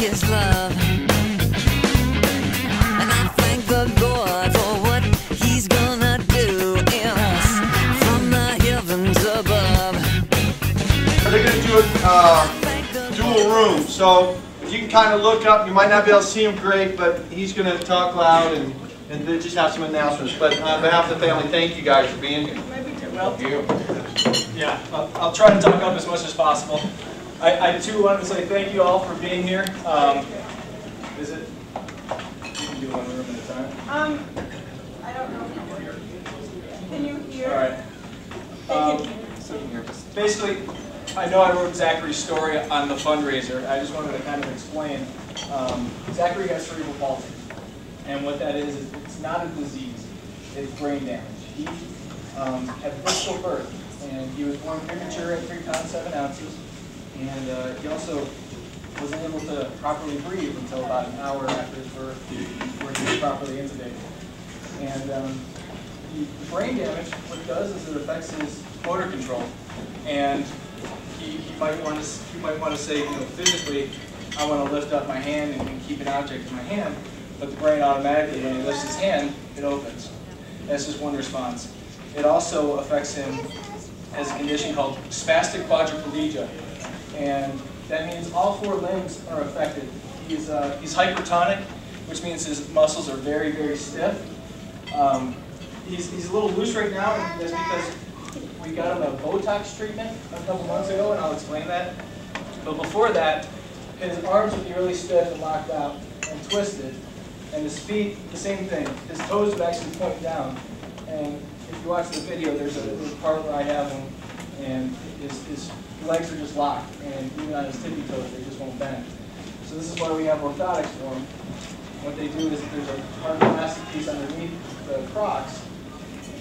His love. And I thank the Lord for what He's gonna do in us from the heavens above. They're going to do a dual room, so if you can kind of look up, you might not be able to see him great, but he's going to talk loud and they just have some announcements. But on behalf of the family, thank you guys for being here. Well, yeah, I'll try to talk up as much as possible. I too want to say thank you all for being here. Is it? You can do one room at a time. I don't know. Can you hear? All right. So basically, I know I wrote Zachary's story on the fundraiser. I just wanted to kind of explain. Zachary has cerebral palsy, and what that is it's not a disease. It's brain damage. He had physical birth, and he was born premature at 3 pounds 7 ounces, and he also wasn't able to properly breathe until about an hour after his birth, where he was properly intubated. And the brain damage, what it does is it affects his motor control, and he might want to say, you know, physically, I want to lift up my hand and keep an object in my hand, but the brain automatically, when he lifts his hand, it opens. That's just one response. It also affects him as a condition called spastic quadriplegia, and that means all 4 limbs are affected. He's hypertonic, which means his muscles are very, very stiff. He's a little loose right now, and that's because we got him a Botox treatment a couple months ago, and I'll explain that. But before that, his arms would be really stiff and locked out and twisted, and his feet, the same thing. His toes would actually point down, and if you watch the video, there's a part where I have him, and his legs are just locked, and even on his tippy toes, they just won't bend. So this is why we have orthotics for him. What they do is there's a hard plastic piece underneath the Crocs,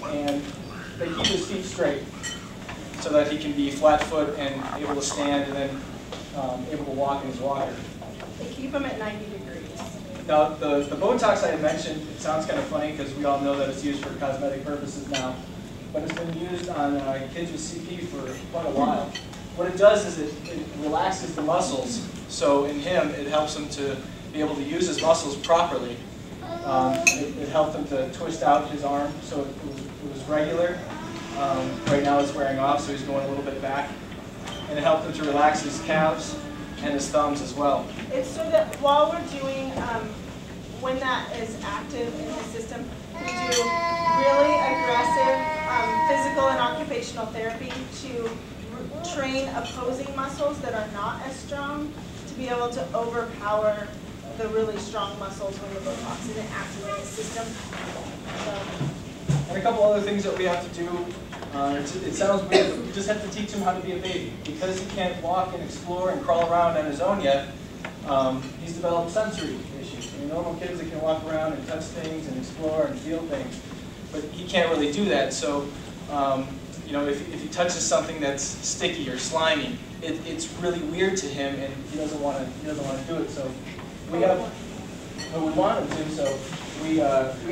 and they keep his feet straight so that he can be flat foot and able to stand and then able to walk in his walker. They keep him at 90 degrees. Now, the Botox I had mentioned, it sounds kind of funny because we all know that it's used for cosmetic purposes now, but it's been used on kids with CP for quite a while. What it does is it relaxes the muscles, so in him it helps him to be able to use his muscles properly. It helped him to twist out his arm so it was regular. Right now it's wearing off, so he's going a little bit back. And it helped him to relax his calves and his thumbs as well. It's so that while we're doing, when that is active in the system, we do really aggressive physical and occupational therapy to train opposing muscles that are not as strong to be able to overpower the really strong muscles when the Botox isn't active in the system. And a couple other things that we have to do. It sounds weird, but we just have to teach him how to be a baby. Because he can't walk and explore and crawl around on his own yet, he's developed sensory issues. I mean, normal kids that can walk around and touch things and explore and feel things, but he can't really do that. So, you know, if he touches something that's sticky or slimy, it's really weird to him, and he doesn't want to do it. So we have what we want him to. So we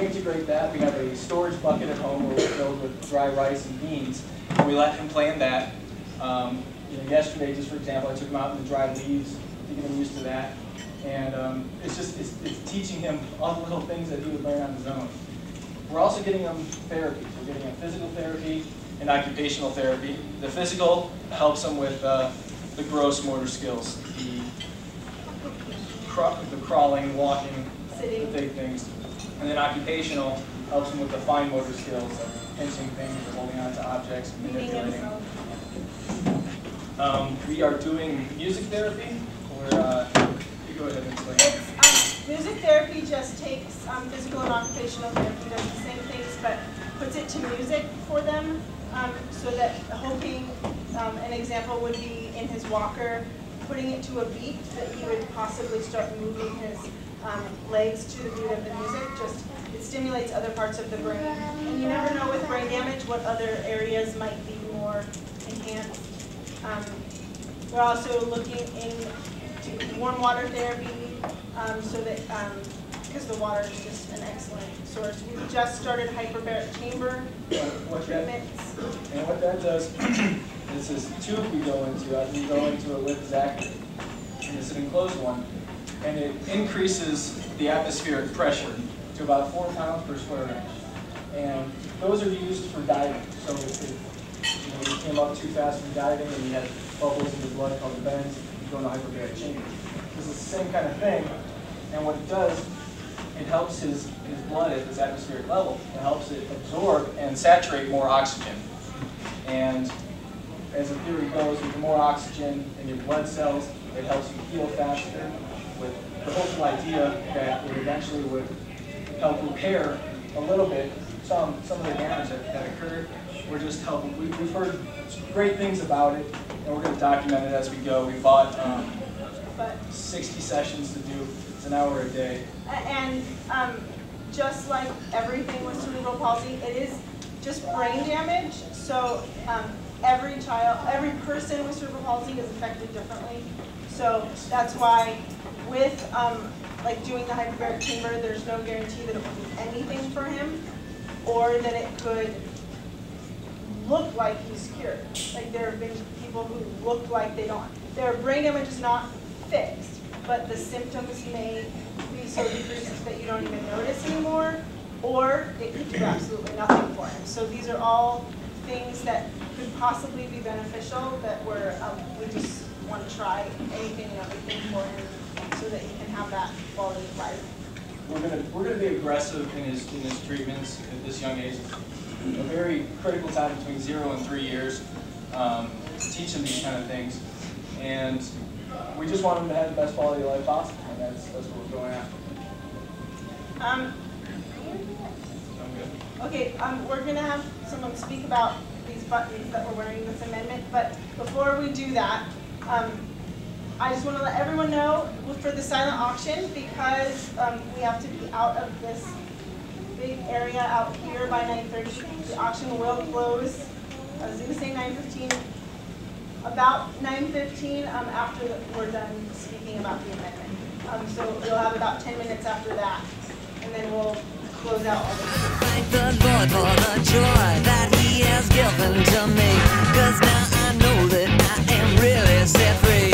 integrate that. We have a storage bucket at home where we're filled with dry rice and beans, and we let him play in that. You know, yesterday, just for example, I took him out in the dry leaves to get him used to that, and it's teaching him all the little things that he would learn on his own. We're also getting him therapy. We're getting him physical therapy and occupational therapy. The physical helps him with the gross motor skills, the crawling, walking, the big things. And then occupational helps him with the fine motor skills, like pinching things, or holding on to objects, manipulating. We are doing music therapy, where you go ahead and explain. Music therapy just takes physical and occupational therapy, does the same things, but puts it to music for them, so that hoping, an example would be in his walker, putting it to a beat that he would possibly start moving his legs to the beat of the music. It stimulates other parts of the brain. And you never know with brain damage what other areas might be more enhanced. We're also looking into warm water therapy, so that, because the water is just an excellent source. We just started hyperbaric chamber treatments. And what that does, this is tube we go into. We go into it with Zachary. And it's an enclosed one. and it increases the atmospheric pressure to about 4 pounds per square inch. And those are used for diving. So if you came up too fast from diving and you had bubbles in your blood called the bends, you go into hyperbaric chamber. This is the same kind of thing, and what it does, it helps his blood at this atmospheric level. It helps it absorb and saturate more oxygen. And as the theory goes, with more oxygen in your blood cells, it helps you heal faster, with the hopeful idea that it eventually would help repair a little bit some of the damage that occurred. We're just helping. We've heard great things about it, and we're going to document it as we go. We bought 60 sessions to do. It's an hour a day. And just like everything with cerebral palsy, it is just brain damage. So every person with cerebral palsy is affected differently. So that's why with like doing the hyperbaric chamber, there's no guarantee that it will do anything for him, or that it could look like he's cured. Like there have been people who look like they don't. Their brain damage is not fixed, but the symptoms may be so decreased that you don't even notice anymore, or it could do absolutely nothing for him. So these are all things that could possibly be beneficial that we just want to try anything and everything for him so that he can have that quality of life. We're gonna be aggressive in his treatments at this young age. A very critical time between 0 and 3 years to teach him these kind of things, and we just want him to have the best quality of life possible, and that's what we're going after. Okay, we're going to have someone speak about these buttons that we're wearing in this amendment, but before we do that, I just want to let everyone know for the silent auction, because we have to be out of this big area out here by 9:30, the auction will close. I was going to say 9:15. About 9:15 after we're done speaking about the amendment. So you'll have about 10 minutes after that, and then we'll close out all the Thank the Lord for the joy that He has given to me, 'cause now I know that I am really set free.